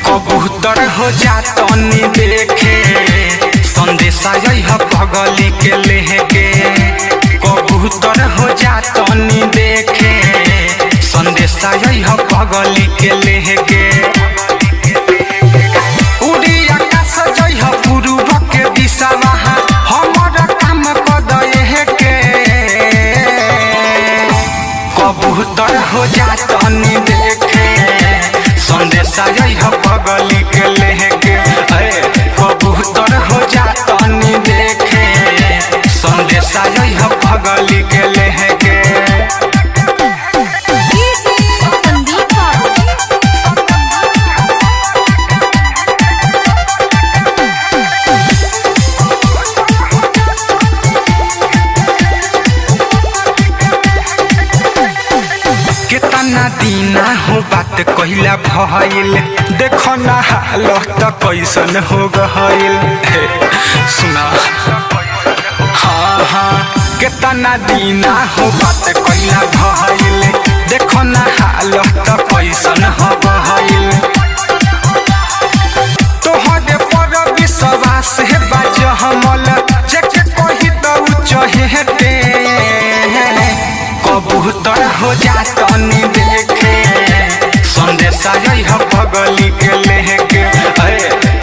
कबूतर हो जातनी देखे संदेशा पगली के लेके। कबूतर हो जातनी देखे संदेशा पगली के लेके। उड़ी आकाश जइह पूर्व के दिशा हमारा काम कदे के। कबूतर हो जातनी देखे संदेशा पगली के लेके। कबूतर हो जातनी देखे संदेशा पगली के लेके। कितना दीना हो बात कहिला भइल, देखो ना हालत कैसन हो गइल। सुना हाँ कितना दीना हो बात कहिला भइल, देखो ना हालत कैसन हो गइल। तोहरे पर विश्वास है बाजमल जेके कही दऊ चहेते। कबूतर हो जातनी देखे संदेशा पगली के लेके।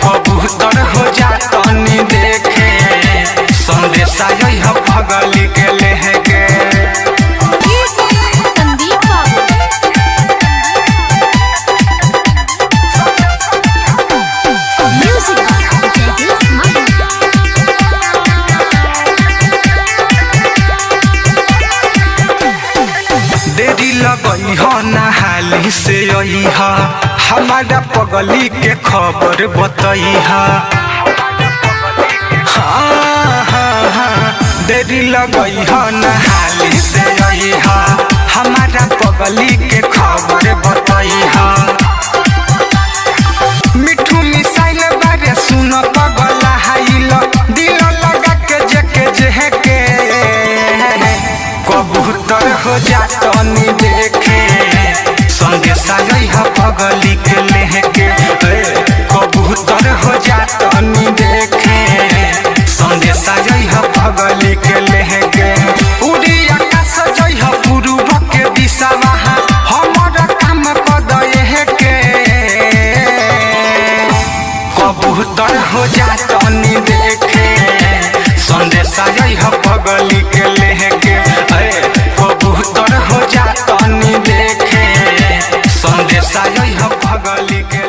कबूतर हो जातनी देखे संदेशा पगली के लेके। देरी लगई हो नहाली से अइहा, हमारा पगली के खबर बतइहा। हाँ देरी लगई हो नहाली से अइहा, हमारा पगली के खबर बतइहा। मिठू मिसाइल बारे सुन पगला हाइल, दिल लगा के जेके जेके। कबूतर हो जातनी देखे संदेशा पगली के लेके। कबूतर हो जातनी देखे संदेशा पगली के लेके। उड़ी आकाश पूर्व के दिशा हमारा काम कदे के। कबूतर हो जातनी देखे संदेशा पगली के लेके। कबूतर हो जातनी देखे संदेशा पगली के।